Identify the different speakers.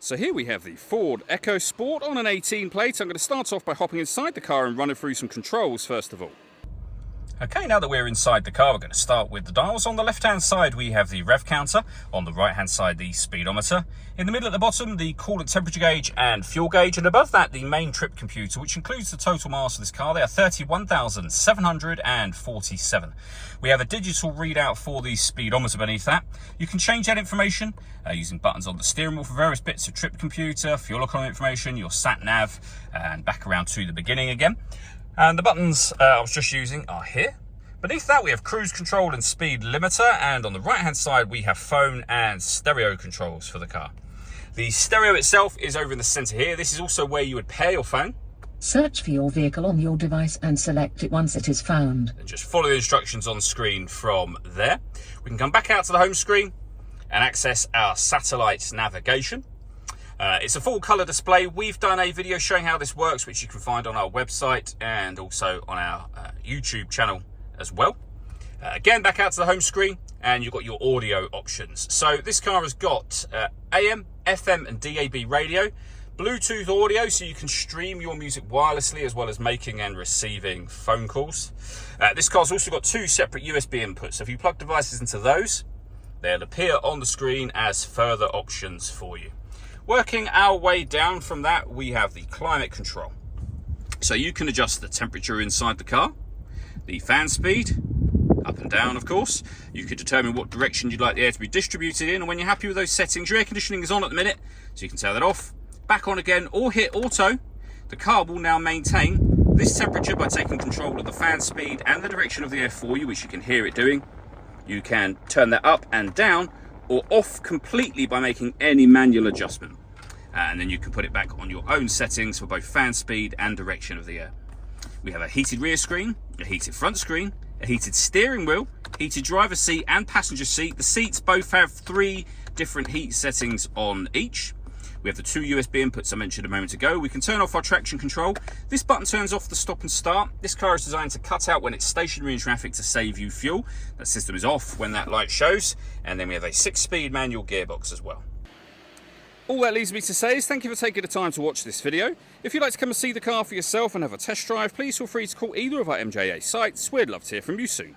Speaker 1: So here we have the Ford Ecosport on an 18 plate. I'm going to start off by hopping inside the car and running through some controls first of all. Okay, now that we're inside the car, we're going to start with the dials. On the left-hand side, we have the rev counter. On the right-hand side, the speedometer. In the middle at the bottom, the coolant temperature gauge and fuel gauge. And above that, the main trip computer, which includes the total miles of this car. They are 31,747. We have a digital readout for the speedometer beneath that. You can change that information using buttons on the steering wheel for various bits of trip computer, fuel economy information, your sat-nav, and back around to the beginning again. And the buttons I was just using are here. Beneath that we have cruise control and speed limiter, and on the right hand side we have phone and stereo controls for the car. The stereo itself is over in the center here. This is also where you would pair your phone.
Speaker 2: Search for your vehicle on your device and select it once it is found.
Speaker 1: And just follow the instructions on screen from there. We can come back out to the home screen and access our satellite navigation. It's a full colour display. We've done a video showing how this works, which you can find on our website and also on our YouTube channel as well. Again, back out to the home screen and you've got your audio options. So this car has got AM, FM and DAB radio, Bluetooth audio, so you can stream your music wirelessly as well as making and receiving phone calls. This car's also got two separate USB inputs. So if you plug devices into those, they'll appear on the screen as further options for you. Working our way down from that, we have the climate control. So you can adjust the temperature inside the car, the fan speed, up and down of course. You can determine what direction you'd like the air to be distributed in, and when you're happy with those settings, your air conditioning is on at the minute, so you can turn that off, back on again, or hit auto. The car will now maintain this temperature by taking control of the fan speed and the direction of the air for you, which you can hear it doing. You can turn that up and down, or off completely by making any manual adjustment. And then you can put it back on your own settings for both fan speed and direction of the air. We have a heated rear screen, a heated front screen, a heated steering wheel, heated driver's seat and passenger seat. The seats both have 3 different heat settings on each. We have the 2 USB inputs I mentioned a moment ago. We can turn off our traction control. This button turns off the stop and start. This car is designed to cut out when it's stationary in traffic to save you fuel. That system is off when that light shows. And then we have a 6-speed manual gearbox as well. All that leaves me to say is thank you for taking the time to watch this video. If you'd like to come and see the car for yourself and have a test drive, please feel free to call either of our MJA sites. We'd love to hear from you soon.